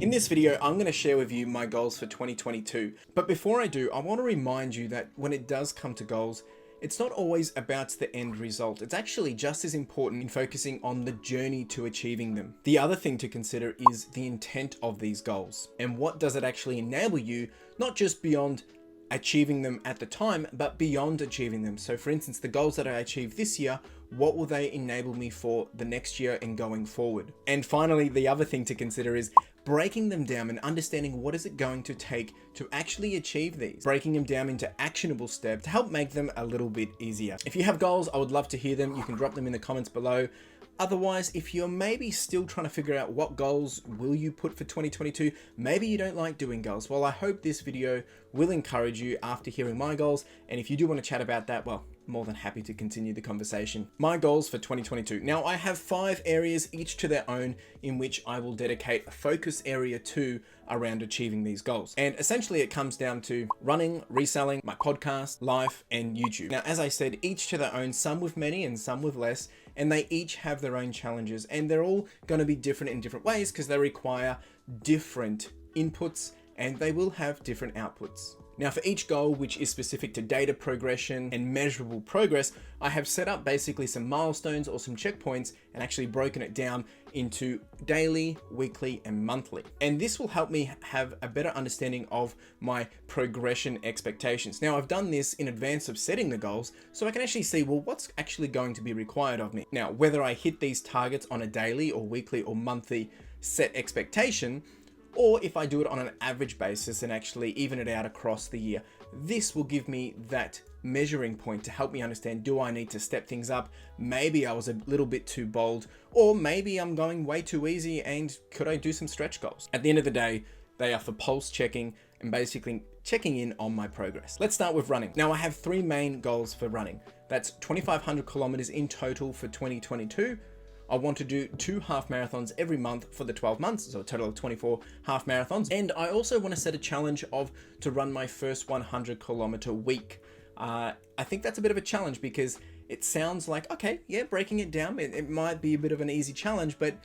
In this video, I'm going to share with you my goals for 2022. But before I do, I want to remind you that when it does come to goals, it's not always about the end result. It's actually just as important in focusing on the journey to achieving them. The other thing to consider is the intent of these goals and what does it actually enable you, not just beyond achieving them at the time, but beyond achieving them. So for instance, the goals that I achieved this year, what will they enable me for the next year and going forward? And finally, the other thing to consider is breaking them down and understanding what is it going to take to actually achieve these, breaking them down into actionable steps to help make them a little bit easier. If you have goals, I would love to hear them. You can drop them in the comments below. Otherwise, if you're maybe still trying to figure out what goals will you put for 2022, maybe you don't like doing goals. Well, I hope this video will encourage you after hearing my goals. And if you do want to chat about that, well, more than happy to continue the conversation. My goals for 2022. Now I have 5 areas, each to their own, in which I will dedicate a focus area to around achieving these goals. And essentially it comes down to running, reselling, my podcast, life, and YouTube. Now, as I said, each to their own, some with many and some with less, and they each have their own challenges, and they're all going to be different in different ways because they require different inputs and they will have different outputs. Now for each goal, which is specific to data progression and measurable progress, I have set up basically some milestones or some checkpoints and actually broken it down into daily, weekly, and monthly. And this will help me have a better understanding of my progression expectations. Now I've done this in advance of setting the goals, so I can actually see, well, what's actually going to be required of me. Now, whether I hit these targets on a daily or weekly or monthly set expectation, or if I do it on an average basis and actually even it out across the year, this will give me that measuring point to help me understand, do I need to step things up? Maybe I was a little bit too bold, or maybe I'm going way too easy and could I do some stretch goals? At the end of the day, they are for pulse checking and basically checking in on my progress. Let's start with running. Now I have 3 main goals for running. That's 2,500 kilometers in total for 2022. I want to do 2 half marathons every month for the 12 months, so a total of 24 half marathons. And I also want to set a challenge to run my first 100 kilometer week. I think that's a bit of a challenge because it sounds like, okay, yeah, breaking it down, it might be a bit of an easy challenge, but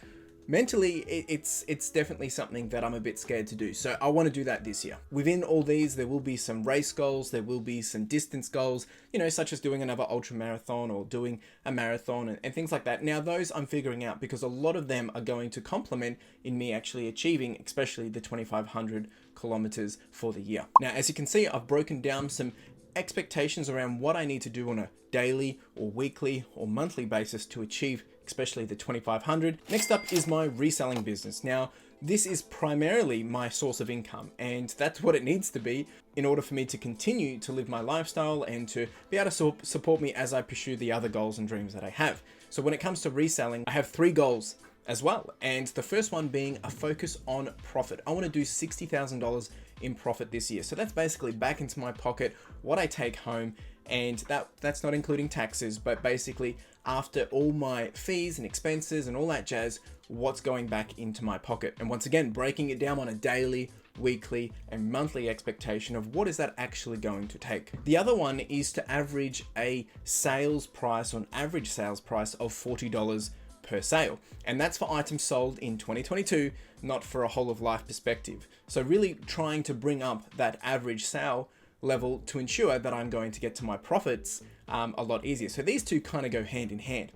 mentally it's definitely something that I'm a bit scared to do. So I want to do that this year. Within all these, there will be some race goals, there will be some distance goals, you know, such as doing another ultra marathon or doing a marathon and things like that. Now those I'm figuring out because a lot of them are going to complement in me actually achieving, especially the 2,500 kilometers for the year. Now, as you can see, I've broken down some expectations around what I need to do on a daily or weekly or monthly basis to achieve especially the 2,500. Next up is my reselling business. Now, this is primarily my source of income, and that's what it needs to be in order for me to continue to live my lifestyle and to be able to support me as I pursue the other goals and dreams that I have. So when it comes to reselling, I have 3 goals as well. And the first one being a focus on profit. I want to do $60,000 in profit this year. So that's basically back into my pocket, what I take home, and that's not including taxes, but basically after all my fees and expenses and all that jazz, what's going back into my pocket. And once again, breaking it down on a daily, weekly, and monthly expectation of what is that actually going to take. The other one is to average a sales price, or an average sales price of $40 per sale. And that's for items sold in 2022, not for a whole of life perspective. So really trying to bring up that average sale level to ensure that I'm going to get to my profits a lot easier. So these two kind of go hand in hand.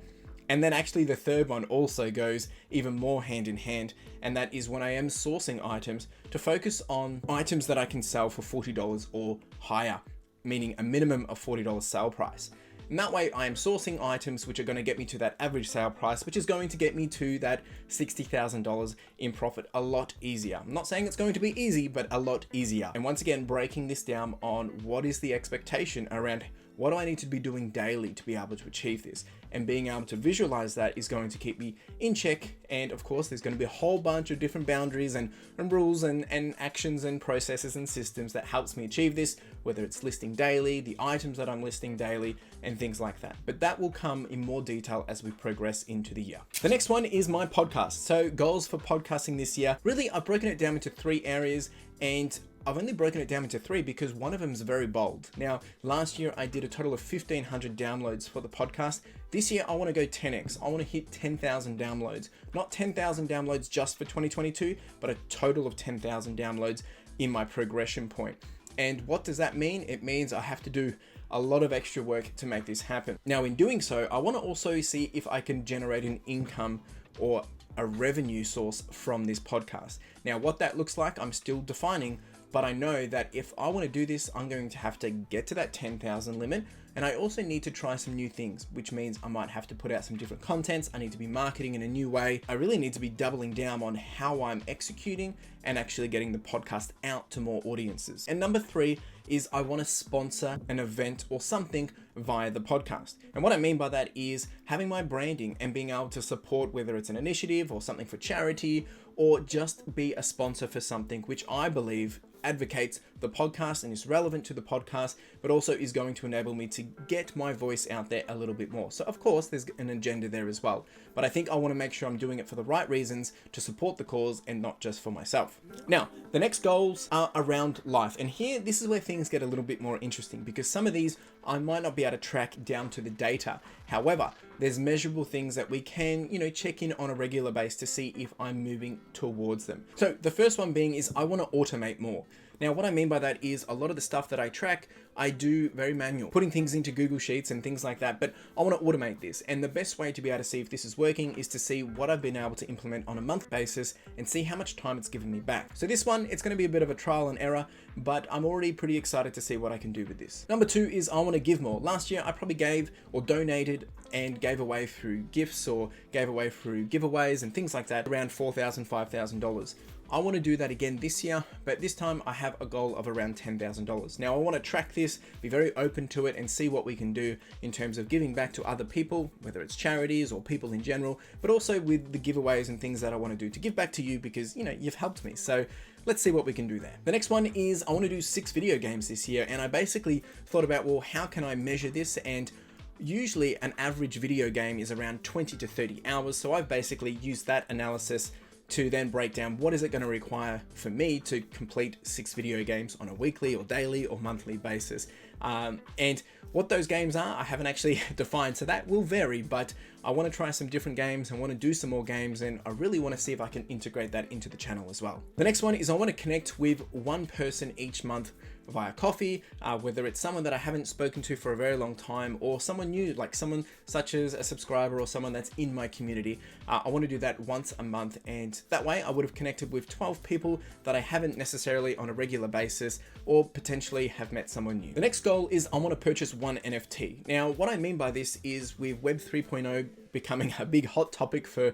And then actually the third one also goes even more hand in hand, and that is when I am sourcing items to focus on items that I can sell for $40 or higher, meaning a minimum of $40 sale price. And that way I am sourcing items which are going to get me to that average sale price, which is going to get me to that $60,000 in profit a lot easier. I'm not saying it's going to be easy, but a lot easier. And once again, breaking this down on what is the expectation around what do I need to be doing daily to be able to achieve this? And being able to visualize that is going to keep me in check. And of course, there's going to be a whole bunch of different boundaries and rules and actions and processes and systems that helps me achieve this, whether it's listing daily, the items that I'm listing daily, and things like that. But that will come in more detail as we progress into the year. The next one is my podcast. So goals for podcasting this year. Really, I've broken it down into 3 areas, and I've only broken it down into 3 because one of them is very bold. Now, last year I did a total of 1,500 downloads for the podcast. This year, I want to go 10x. I want to hit 10,000 downloads. Not 10,000 downloads just for 2022, but a total of 10,000 downloads in my progression point. And what does that mean? It means I have to do a lot of extra work to make this happen. Now, in doing so, I want to also see if I can generate an income or a revenue source from this podcast. Now, what that looks like, I'm still defining, but I know that if I want to do this, I'm going to have to get to that 10,000 limit. And I also need to try some new things, which means I might have to put out some different contents. I need to be marketing in a new way. I really need to be doubling down on how I'm executing and actually getting the podcast out to more audiences. And number 3 is I want to sponsor an event or something via the podcast. And what I mean by that is having my branding and being able to support, whether it's an initiative or something for charity, or just be a sponsor for something which I believe advocates the podcast and is relevant to the podcast, but also is going to enable me to get my voice out there a little bit more. So of course there's an agenda there as well, but I think I want to make sure I'm doing it for the right reasons to support the cause and not just for myself. Now, the next goals are around life. And here, this is where things get a little bit more interesting, because some of these I might not be able to track down to the data. However, there's measurable things that we can, check in on a regular basis to see if I'm moving towards them. So the first one being is I want to automate more. Now, what I mean by that is a lot of the stuff that I track, I do very manual, putting things into Google Sheets and things like that, but I want to automate this. And the best way to be able to see if this is working is to see what I've been able to implement on a month basis and see how much time it's given me back. So this one, it's going to be a bit of a trial and error, but I'm already pretty excited to see what I can do with this. Number 2 is I want to give more. Last year, I probably gave or donated and gave away through gifts or gave away through giveaways and things like that around $4,000, $5,000. I want to do that again this year, but this time I have a goal of around $10,000. Now I want to track this, be very open to it and see what we can do in terms of giving back to other people, whether it's charities or people in general, but also with the giveaways and things that I want to do to give back to you because, you've helped me. So let's see what we can do there. The next one is I want to do 6 video games this year. And I basically thought about, well, how can I measure this? And usually an average video game is around 20 to 30 hours. So I've basically used that analysis to then break down what is it going to require for me to complete 6 video games on a weekly or daily or monthly basis. And what those games are, I haven't actually defined, so that will vary, but I want to try some different games. I want to do some more games, and I really want to see if I can integrate that into the channel as well. The next one is I want to connect with one person each month via coffee, whether it's someone that I haven't spoken to for a very long time or someone new, like someone such as a subscriber or someone that's in my community. I want to do that once a month, and that way I would have connected with 12 people that I haven't necessarily on a regular basis or potentially have met someone new. The next goal is I want to purchase one NFT. Now, what I mean by this is with Web 3.0 becoming a big hot topic for,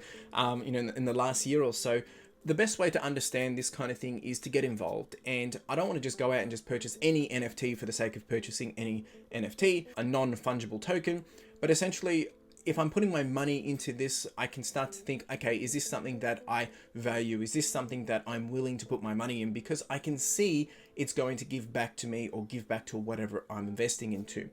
in the last year or so, the best way to understand this kind of thing is to get involved. And I don't want to just go out and just purchase any NFT for the sake of purchasing any NFT, a non-fungible token. But essentially, if I'm putting my money into this, I can start to think, okay, is this something that I value? Is this something that I'm willing to put my money in? Because I can see it's going to give back to me or give back to whatever I'm investing into.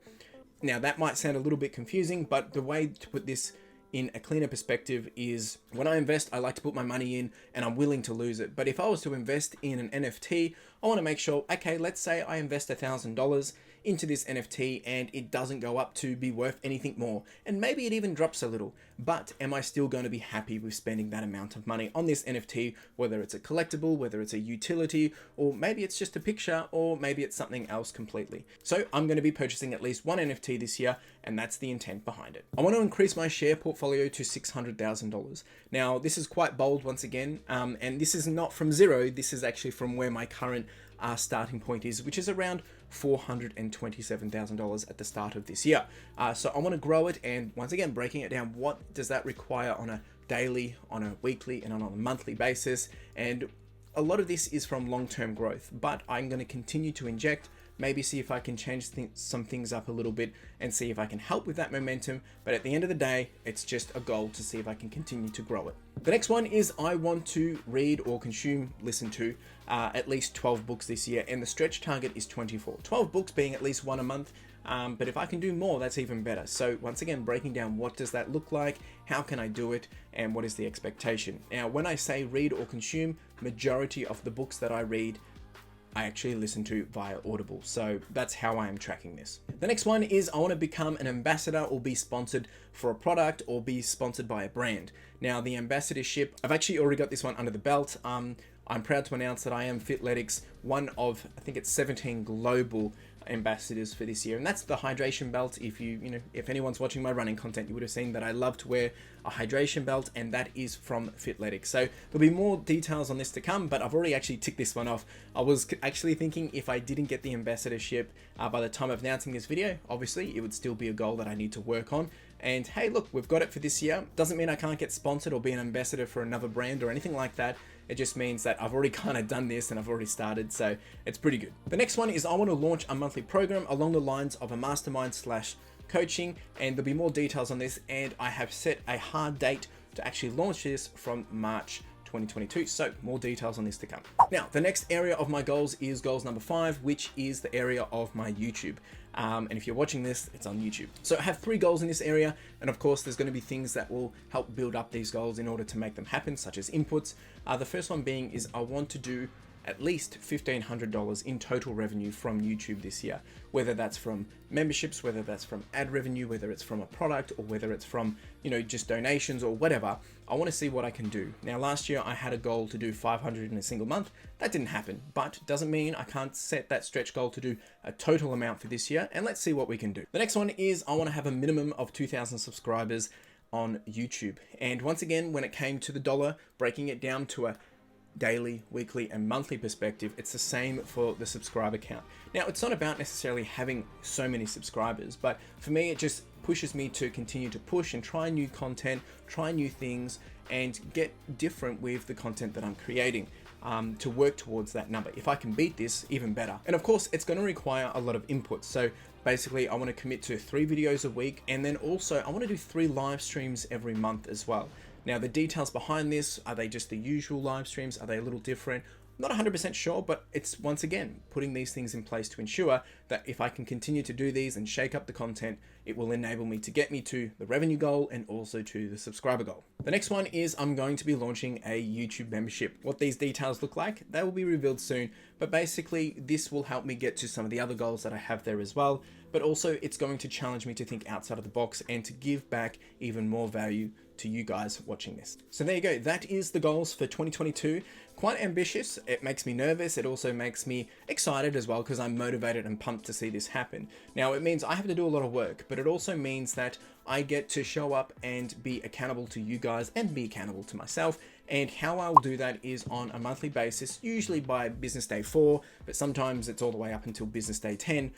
Now, that might sound a little bit confusing, but the way to put this in a cleaner perspective is when I invest, I like to put my money in and I'm willing to lose it. But if I was to invest in an NFT, I want to make sure, okay, let's say I invest $1,000 into this NFT and it doesn't go up to be worth anything more. And maybe it even drops a little, but am I still going to be happy with spending that amount of money on this NFT, whether it's a collectible, whether it's a utility, or maybe it's just a picture, or maybe it's something else completely. So I'm going to be purchasing at least one NFT this year, and that's the intent behind it. I want to increase my share portfolio to $600,000. Now, this is quite bold once again, and this is not from zero. This is actually from where my current starting point is, which is around $427,000 at the start of this year. So I want to grow it, and once again, breaking it down, what does that require on a daily, on a weekly, and on a monthly basis? And a lot of this is from long-term growth, but I'm going to continue to inject, maybe see if I can change some things up a little bit and see if I can help with that momentum. But at the end of the day, it's just a goal to see if I can continue to grow it. The next one is I want to read or listen to at least 12 books this year, and the stretch target is 24. 12 books being at least one a month. But if I can do more, that's even better. So once again, breaking down what does that look like, how can I do it, and what is the expectation. Now, when I say read or consume, majority of the books that I read I actually listen to via Audible. So that's how I am tracking this. The next one is I want to become an ambassador or be sponsored for a product or be sponsored by a brand. Now the ambassadorship, I've actually already got this one under the belt. I'm proud to announce that I am Fitletic's one of, I think it's 17 global ambassadors for this year, and that's the hydration belt. If anyone's watching my running content, you would have seen that I love to wear a hydration belt, and that is from Fitletic. So there'll be more details on this to come, but I've already actually ticked this one off. I was actually thinking if I didn't get the ambassadorship by the time of announcing this video, obviously it would still be a goal that I need to work on. And hey, look, we've got it for this year. Doesn't mean I can't get sponsored or be an ambassador for another brand or anything like that. It just means that I've already kind of done this and I've already started, so it's pretty good. The next one is I want to launch a monthly program along the lines of a mastermind / coaching, and there'll be more details on this, and I have set a hard date to actually launch this from March 2022. So more details on this to come. Now, the next area of my goals is goals number 5, which is the area of my YouTube. And if you're watching this, it's on YouTube. So I have 3 goals in this area. And of course, there's going to be things that will help build up these goals in order to make them happen, such as inputs. The first one being is I want to do at least $1,500 in total revenue from YouTube this year, whether that's from memberships, whether that's from ad revenue, whether it's from a product, or whether it's from, just donations or whatever. I want to see what I can do. Now, last year I had a goal to do 500 in a single month. That didn't happen, but doesn't mean I can't set that stretch goal to do a total amount for this year, and let's see what we can do. The next one is I want to have a minimum of 2,000 subscribers on YouTube. And once again, when it came to the dollar, breaking it down to a daily, weekly, and monthly perspective, it's the same for the subscriber count. Now, it's not about necessarily having so many subscribers, but for me, it just pushes me to continue to push and try new content, try new things, and get different with the content that I'm creating to work towards that number. If I can beat this, even better. And of course, it's going to require a lot of input. So basically, I want to commit to 3 videos a week, and then also I want to do 3 live streams every month as well. Now, the details behind this, are they just the usual live streams? Are they a little different? I'm not 100% sure, but it's once again putting these things in place to ensure that if I can continue to do these and shake up the content, it will enable me to get me to the revenue goal and also to the subscriber goal. The next one is I'm going to be launching a YouTube membership. What these details look like, they will be revealed soon, but basically this will help me get to some of the other goals that I have there as well, but also it's going to challenge me to think outside of the box and to give back even more value to you guys watching this. So there you go. That is the goals for 2022. Quite ambitious. It makes me nervous. It also makes me excited as well because I'm motivated and pumped to see this happen. Now, it means I have to do a lot of work, but it also means that I get to show up and be accountable to you guys and be accountable to myself. And how I'll do that is on a monthly basis, usually by business day 4, but sometimes it's all the way up until business day 10.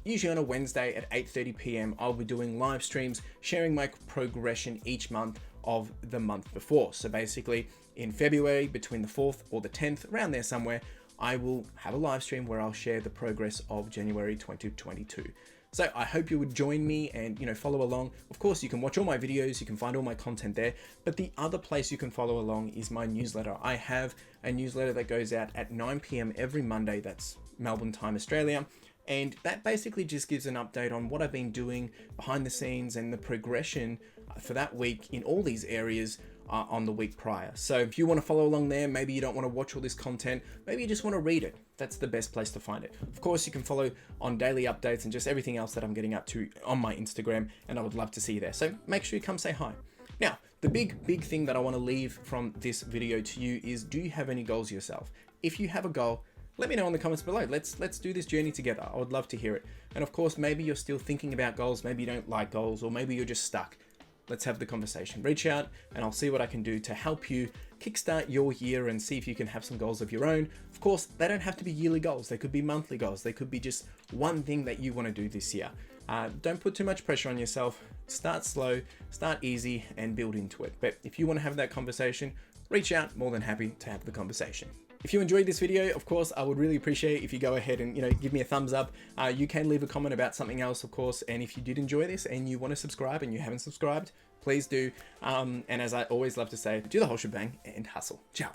Usually on a Wednesday at 8:30 p.m, I'll be doing live streams, sharing my progression each month of the month before. So basically in February, between the 4th or the 10th, around there somewhere, I will have a live stream where I'll share the progress of January 2022. So I hope you would join me and, follow along. Of course, you can watch all my videos, you can find all my content there, but the other place you can follow along is my newsletter. I have a newsletter that goes out at 9 p.m. every Monday. That's Melbourne time, Australia. And that basically just gives an update on what I've been doing behind the scenes and the progression for that week in all these areas on the week prior. So if you want to follow along there, maybe you don't want to watch all this content, maybe you just want to read it. That's the best place to find it. Of course, you can follow on daily updates and just everything else that I'm getting up to on my Instagram, and I would love to see you there. So make sure you come say hi. Now, the big thing that I want to leave from this video to you is, do you have any goals yourself? If you have a goal, let me know in the comments below. Let's do this journey together. I would love to hear it. And of course, maybe you're still thinking about goals, maybe you don't like goals, or maybe you're just stuck. Let's have the conversation. Reach out and I'll see what I can do to help you kickstart your year and see if you can have some goals of your own. Of course, they don't have to be yearly goals. They could be monthly goals. They could be just one thing that you want to do this year. Don't put too much pressure on yourself. Start slow, start easy, and build into it. But if you want to have that conversation, reach out. More than happy to have the conversation. If you enjoyed this video, of course, I would really appreciate if you go ahead and, give me a thumbs up. You can leave a comment about something else, of course. And if you did enjoy this and you want to subscribe and you haven't subscribed, please do. And as I always love to say, do the whole shebang and hustle. Ciao.